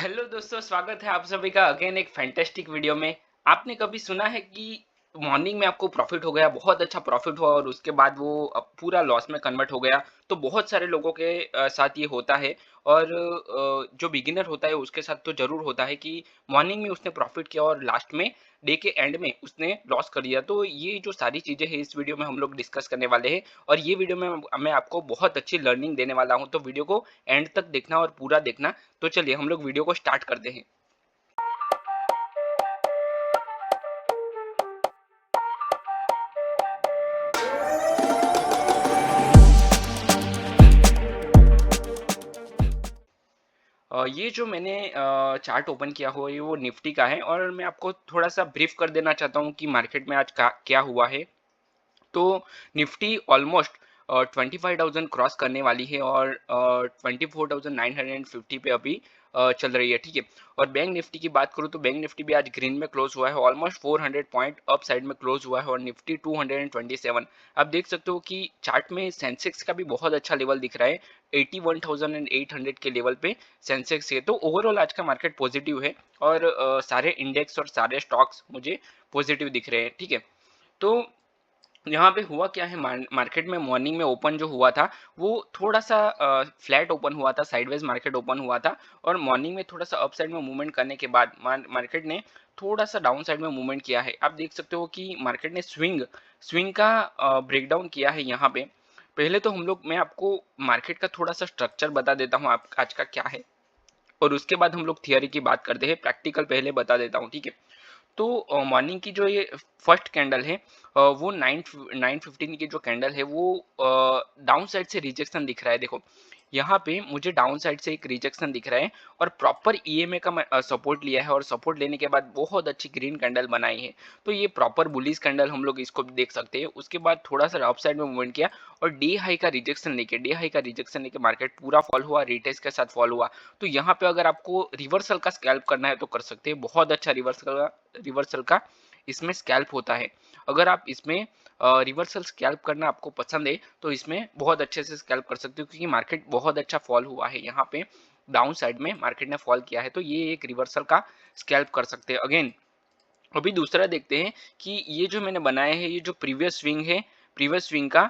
Hello दोस्तों, स्वागत है आप सभी का अगेन एक फैंटास्टिक वीडियो में। आपने कभी सुना है कि मॉर्निंग में आपको प्रॉफिट हो गया, बहुत अच्छा प्रॉफिट हुआ और उसके बाद वो अब पूरा लॉस में कन्वर्ट हो गया। तो बहुत सारे लोगों के साथ ये होता है और जो बिगिनर होता है उसके साथ तो ज़रूर होता है कि मॉर्निंग में उसने प्रॉफिट किया और लास्ट में डे के एंड में उसने लॉस कर दिया। तो ये जो सारी चीज़ें हैं इस वीडियो में हम लोग डिस्कस करने वाले हैं और ये वीडियो में मैं आपको बहुत अच्छी लर्निंग देने वाला हूँ। तो वीडियो को एंड तक देखना और पूरा देखना। तो चलिए हम लोग वीडियो को स्टार्ट करते हैं। ये जो मैंने चार्ट ओपन किया हुआ है वो निफ्टी का है और मैं आपको थोड़ा सा ब्रीफ कर देना चाहता हूँ कि मार्केट में आज क्या हुआ है। तो निफ्टी ऑलमोस्ट 25,000 क्रॉस करने वाली है और 24,950 पे अभी चल रही है, ठीक है। और बैंक निफ्टी की बात करूँ तो बैंक निफ्टी भी आज ग्रीन में क्लोज हुआ है, ऑलमोस्ट 400 पॉइंट अप साइड में क्लोज हुआ है और निफ्टी 227। आप देख सकते हो कि चार्ट में सेंसेक्स का भी बहुत अच्छा लेवल दिख रहा है, 81,800 के लेवल पे सेंसेक्स है। तो ओवरऑल आज का मार्केट पॉजिटिव है और सारे इंडेक्स और सारे स्टॉक्स मुझे पॉजिटिव दिख रहे हैं, ठीक है। तो यहाँ पे हुआ क्या है, मार्केट में मॉर्निंग में ओपन जो हुआ था वो थोड़ा सा फ्लैट ओपन हुआ था, साइडवेज मार्केट ओपन हुआ था और मॉर्निंग में थोड़ा सा अप साइड में मूवमेंट करने के बाद मार्केट ने थोड़ा सा डाउन साइड में मूवमेंट किया है। आप देख सकते हो कि मार्केट ने स्विंग स्विंग का ब्रेकडाउन किया है यहाँ पे। पहले तो मैं आपको मार्केट का थोड़ा सा स्ट्रक्चर बता देता हूँ आप आज का क्या है और उसके बाद हम लोग थियरी की बात करते हैं। प्रैक्टिकल पहले बता देता हूँ, ठीक है। तो मॉर्निंग की जो ये फर्स्ट कैंडल है, वो 9:15 की जो कैंडल है वो डाउन साइड से रिजेक्शन दिख रहा है। देखो यहाँ पे मुझे डाउन साइड से एक रिजेक्शन दिख रहा है और प्रॉपर ईएमए का सपोर्ट लिया है और सपोर्ट लेने के बाद बहुत अच्छी ग्रीन कैंडल बनाई है। तो ये प्रॉपर बुलिश कैंडल हम लोग इसको देख सकते हैं। उसके बाद थोड़ा सा अप साइड में मूवमेंट किया और डे हाई का रिजेक्शन लेके मार्केट पूरा फॉल हुआ, रिटेस्ट के साथ फॉल हुआ। तो यहाँ पे अगर आपको रिवर्सल का स्कैल्प करना है तो कर सकते हैं, बहुत अच्छा रिवर्सल का इसमें स्कैल्प होता है। अगर आप इसमें रिवर्सल स्कैल्प करना आपको पसंद है तो इसमें बहुत अच्छे से स्कैल्प कर सकते हो, क्योंकि मार्केट बहुत अच्छा फॉल हुआ है। यहाँ पे डाउन साइड में मार्केट ने फॉल किया है तो ये एक रिवर्सल का स्कैल्प कर सकते हैं। अगेन अभी दूसरा देखते हैं कि ये जो मैंने बनाया है, ये जो प्रीवियस स्विंग है, प्रीवियस स्विंग का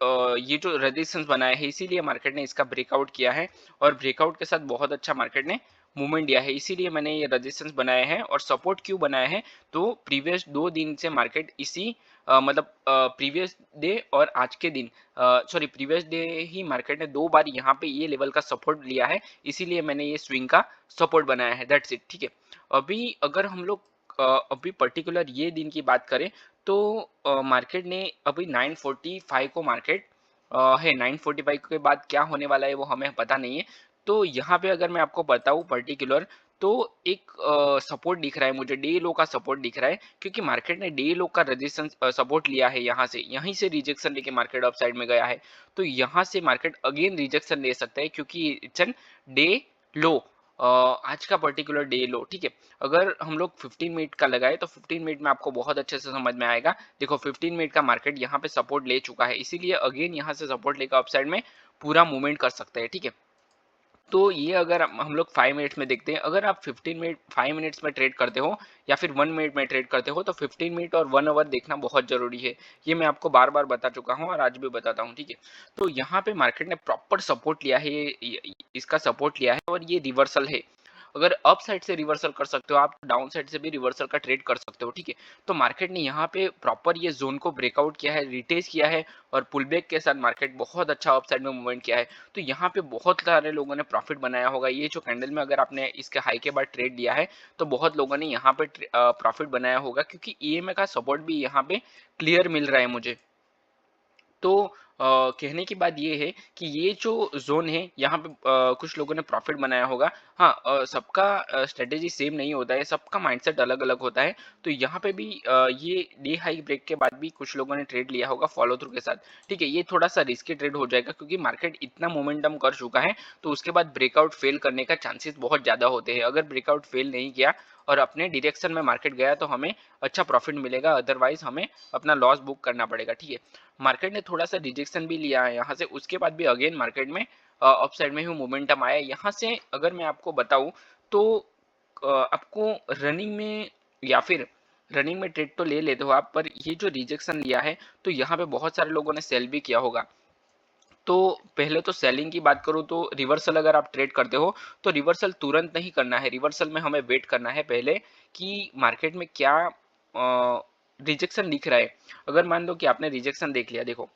ये जो रेजिस्टेंस बनाया है, इसीलिए मार्केट ने इसका ब्रेकआउट किया है और ब्रेकआउट के साथ बहुत अच्छा मार्केट ने मूवमेंट दिया है। इसीलिए मैंने ये रेजिस्टेंस बनाया है। और सपोर्ट क्यों बनाया है, तो प्रीवियस 2 दिन से मार्केट इसी मतलब प्रीवियस डे और आज के दिन, सॉरी प्रीवियस डे ही मार्केट ने 2 बार यहाँ पे ये लेवल का सपोर्ट लिया है, इसीलिए मैंने ये स्विंग का सपोर्ट बनाया है, दैट्स इट, ठीक है। अभी अगर हम लोग अभी पर्टिकुलर ये दिन की बात करें तो मार्केट ने अभी 9:45 को मार्केट है। 9:45 के बाद क्या होने वाला है वो हमें पता नहीं है। तो यहाँ पे अगर मैं आपको बताऊँ पर्टिकुलर, तो एक सपोर्ट दिख रहा है मुझे, डे लो का सपोर्ट दिख रहा है, क्योंकि मार्केट ने डे लो का रेजिस्टेंस सपोर्ट लिया है। यहाँ से यहीं से रिजेक्शन लेके मार्केट अप साइड में गया है। तो यहाँ से मार्केट अगेन रिजेक्शन ले सकता है, क्योंकि इट्स एन डे लो, आज का पर्टिकुलर डे लो, ठीक है। अगर हम लोग 15 मिनट का लगाए तो 15 मिनट में आपको बहुत अच्छे से समझ में आएगा। देखो 15 मिनट का मार्केट यहाँ पे सपोर्ट ले चुका है, इसीलिए अगेन यहाँ से सपोर्ट लेकर अपसाइड में पूरा मूवमेंट कर सकते हैं, ठीक है। तो ये अगर हम लोग 5 मिनट्स में देखते हैं, अगर आप 5 मिनट्स में ट्रेड करते हो या फिर 1 मिनट में ट्रेड करते हो तो 15 मिनट और 1 आवर देखना बहुत जरूरी है। ये मैं आपको बार बार बता चुका हूँ और आज भी बताता हूँ, ठीक है। तो यहाँ पे मार्केट ने प्रॉपर सपोर्ट लिया है, इसका सपोर्ट लिया है और ये रिवर्सल है। अगर अप साइड से रिवर्सल कर सकते हो आप, तो डाउन साइड से भी रिवर्सल का ट्रेड कर सकते हो, ठीक है। तो मार्केट ने यहाँ पे प्रॉपर ये जोन को ब्रेकआउट किया है, रिटेस्ट किया है और पुल बैक के साथ मार्केट बहुत अच्छा अप साइड में मूवमेंट किया है। तो यहाँ पे बहुत सारे लोगों ने प्रॉफिट बनाया होगा। ये जो कैंडल में अगर आपने इसके हाई के बाद ट्रेड लिया है तो बहुत लोगों ने यहाँ पे प्रॉफिट बनाया होगा, क्योंकि ईएमए का सपोर्ट भी यहाँ पे क्लियर मिल रहा है मुझे। तो कहने की बात ये है कि ये जो जोन है यहाँ पे कुछ लोगों ने प्रॉफिट बनाया होगा। हाँ, सबका स्ट्रेटेजी सेम नहीं होता है, सबका माइंडसेट अलग अलग होता है। तो यहाँ पे भी ये डे हाई ब्रेक के बाद भी कुछ लोगों ने ट्रेड लिया होगा फॉलो थ्रू के साथ, ठीक है। ये थोड़ा सा रिस्की ट्रेड हो जाएगा, क्योंकि मार्केट इतना मोमेंटम कर चुका है तो उसके बाद ब्रेकआउट फेल करने का चांसेस बहुत ज़्यादा होते हैं। अगर ब्रेकआउट फेल नहीं किया और अपने डायरेक्शन में मार्केट गया तो हमें अच्छा प्रॉफिट मिलेगा, अदरवाइज हमें अपना लॉस बुक करना पड़ेगा, ठीक है। मार्केट ने थोड़ा सा रिजेक्शन भी लिया है यहाँ से, उसके बाद भी अगेन मार्केट में अप साइड में ही मोमेंटम आया। यहाँ से अगर मैं आपको बताऊं तो आपको रनिंग में या फिर रनिंग में ट्रेड तो ले लेते हो आप, पर ये जो रिजेक्शन लिया है तो यहाँ पे बहुत सारे लोगों ने सेल भी किया होगा। तो पहले तो सेलिंग की बात करूं तो रिवर्सल अगर आप ट्रेड करते हो तो रिवर्सल तुरंत नहीं करना है, रिवर्सल में हमें वेट करना है पहले कि मार्केट में क्या रिजेक्शन दिख रहा है। अगर मान लो कि आपने रिजेक्शन देख लिया, देखो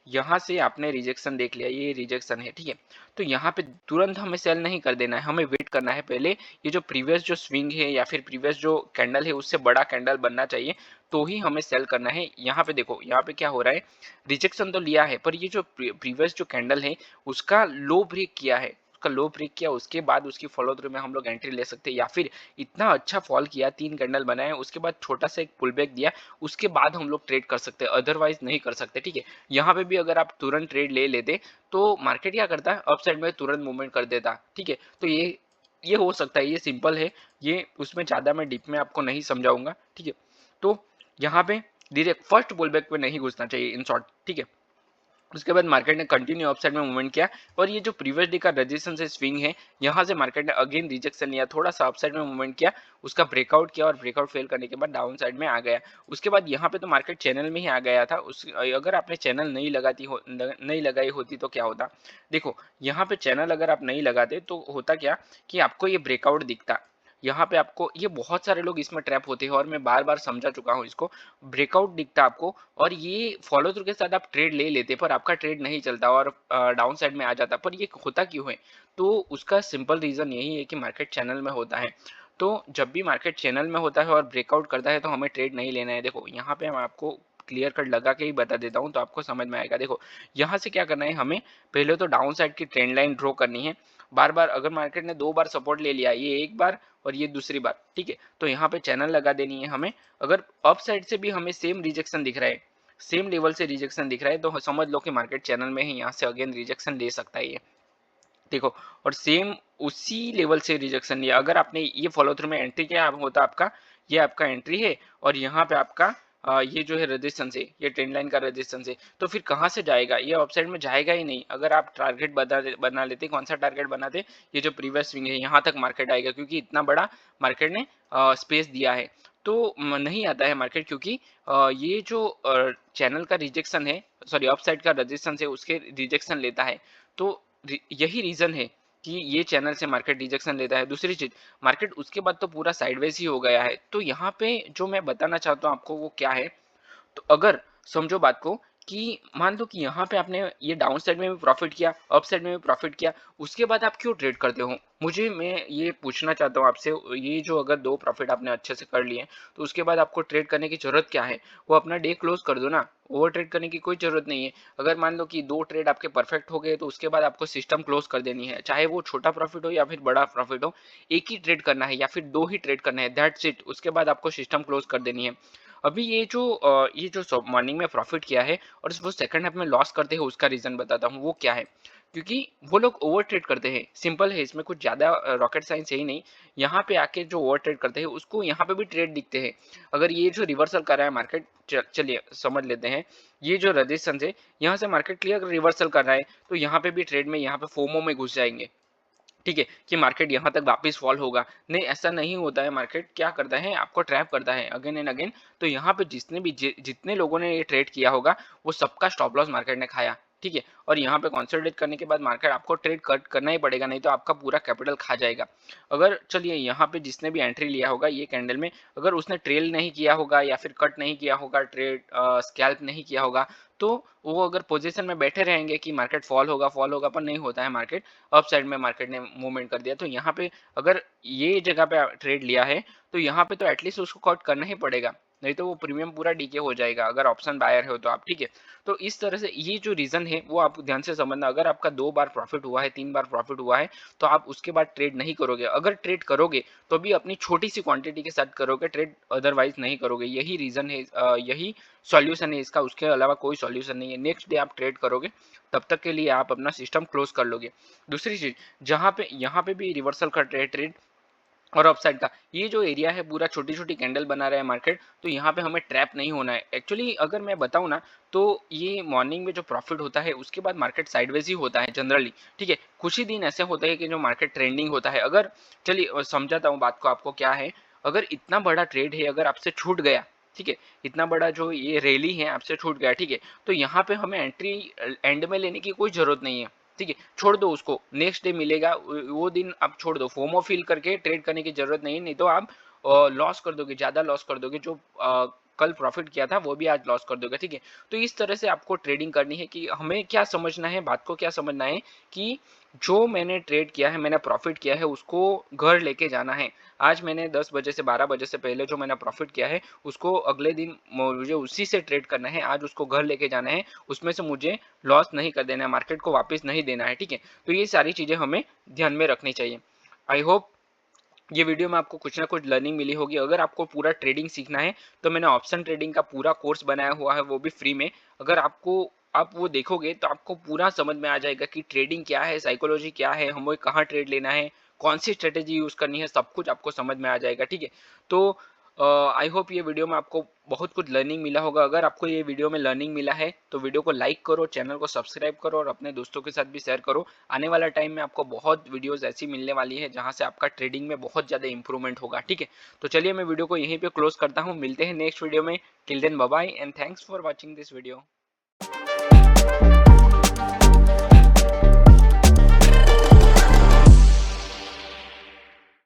यहाँ से आपने रिजेक्शन देख लिया, ये रिजेक्शन है, ठीक है, तो यहाँ पे तुरंत हमें सेल नहीं कर देना है, हमें वेट करना है पहले। ये जो प्रीवियस जो स्विंग है या फिर प्रीवियस जो कैंडल है उससे बड़ा कैंडल बनना चाहिए, तो ही हमें सेल करना है। यहाँ पे देखो, यहाँ पे क्या हो रहा है, रिजेक्शन तो लिया है पर ये जो प्रीवियस जो कैंडल है उसका लो ब्रेक किया है, उसका लो ब्रेक किया, उसके बाद उसकी फॉलो थ्रू में हम लोग एंट्री ले सकते हैं। या फिर इतना अच्छा फॉल किया, 3 कैंडल बनाए, उसके बाद छोटा सा एक पुल बैक दिया, उसके बाद हम लोग ट्रेड कर सकते हैं, अदरवाइज नहीं कर सकते, ठीक है। यहाँ पे भी अगर आप तुरंत ट्रेड ले लेते तो मार्केट क्या करता है, अप साइड में तुरंत मूवमेंट कर देता, ठीक है। तो ये हो सकता है, ये सिंपल है, ये उसमें ज़्यादा मैं डीप में आपको नहीं समझाऊंगा, ठीक है। तो यहाँ पे डायरेक्ट फर्स्ट पुल बैक पे नहीं घुसना चाहिए इन शॉर्ट, ठीक है। उसके बाद मार्केट ने कंटिन्यू अपसाइड में मूवमेंट किया और ये जो प्रीवियस डे का रेजिस्टेंस से स्विंग है, यहाँ से मार्केट ने अगेन रिजेक्शन लिया, थोड़ा सा अपसाइड में मूवमेंट किया, उसका ब्रेकआउट किया और ब्रेकआउट फेल करने के बाद डाउन साइड में आ गया। उसके बाद यहाँ पे तो मार्केट चैनल में ही आ गया था। उस अगर आपने चैनल नहीं लगाई होती तो क्या होता, देखो यहाँ पे चैनल अगर आप नहीं लगाते तो होता क्या कि आपको ये ब्रेकआउट दिखता, यहाँ पे आपको, ये बहुत सारे लोग इसमें ट्रैप होते हैं और मैं बार बार समझा चुका हूँ इसको, ब्रेकआउट दिखता आपको और ये फॉलो थ्रू के साथ आप ट्रेड ले लेते पर आपका ट्रेड नहीं चलता और डाउन साइड में आ जाता। पर ये होता क्यों है, तो उसका सिंपल रीजन यही है कि मार्केट चैनल में होता है। तो जब भी मार्केट चैनल में होता है और ब्रेकआउट करता है तो हमें ट्रेड नहीं लेना है। देखो यहाँ पे मैं आपको क्लियर कट लगा के ही बता देता हूँ तो आपको समझ में आएगा। देखो यहाँ से क्या करना है, हमें पहले तो डाउन साइड की ट्रेंड लाइन ड्रॉ करनी है। बार बार अगर मार्केट ने 2 बार सपोर्ट ले लिया, ये एक बार और ये दूसरी बार, ठीक है, तो यहाँ पे चैनल लगा देनी है हमें। अगर अप साइड से भी हमें सेम रिजेक्शन दिख रहा है, सेम लेवल से रिजेक्शन दिख रहा है, तो समझ लो कि मार्केट चैनल में ही यहाँ से अगेन रिजेक्शन ले सकता है ये, देखो। और सेम उसी लेवल से रिजेक्शन लिया, अगर आपने ये फॉलो थ्रू में एंट्री किया होता आपका, ये आपका एंट्री है और यहाँ पे आपका ये जो है रेजिस्टेंस है, ये ट्रेंड लाइन का रेजिस्टेंस है, तो फिर कहाँ से जाएगा, ये अपसाइड में जाएगा ही नहीं। अगर आप टारगेट बना लेते, कौन सा टारगेट बनाते, ये जो प्रीवियस स्विंग है यहाँ तक मार्केट आएगा, क्योंकि इतना बड़ा मार्केट ने स्पेस दिया है। तो नहीं आता है मार्केट, क्योंकि ये जो चैनल का रिजेक्शन है, सॉरी अपसाइड का रेजिस्टेंस है, उसके रिजेक्शन लेता है। तो यही रीजन है कि ये चैनल से मार्केट रिजेक्शन लेता है। दूसरी चीज, मार्केट उसके बाद तो पूरा साइडवेज ही हो गया है। तो यहाँ पे जो मैं बताना चाहता हूँ आपको वो क्या है, तो अगर समझो बात को कि मान लो कि यहाँ पे आपने ये डाउन साइड में भी प्रॉफिट किया, अप साइड में भी प्रॉफिट किया, उसके बाद आप क्यों ट्रेड करते हो, मैं ये पूछना चाहता हूँ आपसे। ये जो अगर 2 प्रॉफिट आपने अच्छे से कर लिए तो उसके बाद आपको ट्रेड करने की जरूरत क्या है, वो अपना डे क्लोज कर दो ना, ओवर ट्रेड करने की कोई जरूरत नहीं है। अगर मान लो कि 2 ट्रेड आपके परफेक्ट हो गए तो उसके बाद आपको सिस्टम क्लोज कर देनी है, चाहे वो छोटा प्रॉफिट हो या फिर बड़ा प्रॉफिट हो, एक ही ट्रेड करना है या फिर 2 ही ट्रेड करना है, दैट्स इट। उसके बाद आपको सिस्टम क्लोज कर देनी है। अभी ये जो मॉर्निंग में प्रॉफिट किया है और वो सेकंड हाफ में लॉस करते हैं, उसका रीजन बताता हूँ वो क्या है। क्योंकि वो लोग ओवर ट्रेड करते हैं, सिंपल है, इसमें कुछ ज्यादा रॉकेट साइंस है ही नहीं। यहाँ पे आके जो ओवर ट्रेड करते हैं उसको यहाँ पे भी ट्रेड दिखते हैं। अगर ये जो रिवर्सल कर रहा है मार्केट, चलिए समझ लेते हैं, ये जो रजिस्टेंस है यहाँ से मार्केट क्लियर रिवर्सल कर रहा है, तो यहाँ पे भी ट्रेड में यहाँ पे फोमो में घुस जाएंगे, ठीक है, कि मार्केट यहाँ तक वापस फॉल होगा। नहीं, ऐसा नहीं होता है। मार्केट क्या करता है, आपको ट्रैप करता है अगेन एंड अगेन। तो यहाँ पे जितने लोगों ने ये ट्रेड किया होगा वो सबका स्टॉप लॉस मार्केट ने खाया, ठीक है। और यहाँ पे कॉन्सोलिडेट करने के बाद मार्केट आपको ट्रेड कट करना ही पड़ेगा, नहीं तो आपका पूरा कैपिटल खा जाएगा। अगर चलिए यहाँ पे जिसने भी एंट्री लिया होगा ये कैंडल में, अगर उसने ट्रेल नहीं किया होगा या फिर कट नहीं किया होगा, ट्रेड स्कैल्प नहीं किया होगा, तो वो अगर पोजीशन में बैठे रहेंगे कि मार्केट फॉल होगा, पर नहीं होता है। मार्केट अप साइड में मार्केट ने मूवमेंट कर दिया, तो यहाँ पे अगर ये जगह पे ट्रेड लिया है तो यहाँ पे तो एटलीस्ट उसको कट करना ही पड़ेगा, नहीं तो वो प्रीमियम पूरा डीके हो जाएगा अगर ऑप्शन बायर हो तो आप, ठीक है। तो इस तरह से ये जो रीजन है वो आप ध्यान से समझना। अगर आपका 2 बार प्रॉफिट हुआ है, 3 बार प्रॉफिट हुआ है, तो आप उसके बाद ट्रेड नहीं करोगे। अगर ट्रेड करोगे तो भी अपनी छोटी सी क्वांटिटी के साथ करोगे ट्रेड, अदरवाइज नहीं करोगे। यही रीजन है, यही सॉल्यूशन है इसका, उसके अलावा कोई सॉल्यूशन नहीं है। नेक्स्ट डे आप ट्रेड करोगे, तब तक के लिए आप अपना सिस्टम क्लोज कर लोगे। दूसरी चीज, जहां पे यहाँ पे भी रिवर्सल कर रहे ट्रेड, और अपसाइड का ये जो एरिया है पूरा छोटी छोटी कैंडल बना रहा है मार्केट, तो यहाँ पे हमें ट्रैप नहीं होना है। एक्चुअली अगर मैं बताऊँ ना, तो ये मॉर्निंग में जो प्रॉफिट होता है उसके बाद मार्केट साइडवेज ही होता है जनरली, ठीक है। कुछ ही दिन ऐसे होते हैं कि जो मार्केट ट्रेंडिंग होता है। अगर चलिए समझाता हूँ बात को आपको क्या है। अगर इतना बड़ा ट्रेड है, अगर आपसे छूट गया, ठीक है, इतना बड़ा जो ये रैली है आपसे छूट गया, ठीक है, तो यहाँ पे हमें एंट्री एंड में लेने की कोई जरूरत नहीं है, ठीक है। छोड़ दो उसको, नेक्स्ट डे मिलेगा, वो दिन आप छोड़ दो, फोमो फील करके ट्रेड करने की जरूरत नहीं है, नहीं तो आप लॉस कर दोगे, ज्यादा लॉस कर दोगे। जो कल प्रॉफिट किया था वो भी आज लॉस कर दोगे, ठीक है। तो इस तरह से आपको ट्रेडिंग करनी है कि हमें क्या समझना है, बात को क्या समझना है कि जो मैंने ट्रेड किया है, मैंने प्रॉफिट किया है, उसको घर लेके जाना है। आज मैंने 10 बजे से 12 बजे से पहले जो मैंने प्रॉफिट किया है, उसको अगले दिन मुझे उसी से ट्रेड करना है, आज उसको घर लेके जाना है, उसमें से मुझे लॉस नहीं कर देना है, मार्केट को वापस नहीं देना है, ठीक है। तो ये सारी चीजें हमें ध्यान में रखनी चाहिए। आई होप ये वीडियो में आपको कुछ ना कुछ लर्निंग मिली होगी। अगर आपको पूरा ट्रेडिंग सीखना है तो मैंने ऑप्शन ट्रेडिंग का पूरा कोर्स बनाया हुआ है, वो भी फ्री में। अगर आपको आप वो देखोगे तो आपको पूरा समझ में आ जाएगा कि ट्रेडिंग क्या है, साइकोलॉजी क्या है, हमें कहाँ ट्रेड लेना है, कौन सी स्ट्रेटेजी यूज करनी है, सब कुछ आपको समझ में आ जाएगा, ठीक है। तो आई होप ये वीडियो में आपको बहुत कुछ लर्निंग मिला होगा। अगर आपको ये वीडियो में लर्निंग मिला है तो वीडियो को लाइक करो, चैनल को सब्सक्राइब करो और अपने दोस्तों के साथ भी शेयर करो। आने वाला टाइम में आपको बहुत वीडियोस ऐसी मिलने वाली है जहां से आपका ट्रेडिंग में बहुत ज़्यादा इंप्रूवमेंट होगा, ठीक है। तो चलिए मैं वीडियो को यहीं पे क्लोज करता हूँ, मिलते हैं नेक्स्ट वीडियो में। Till then bye bye and thanks for watching this video.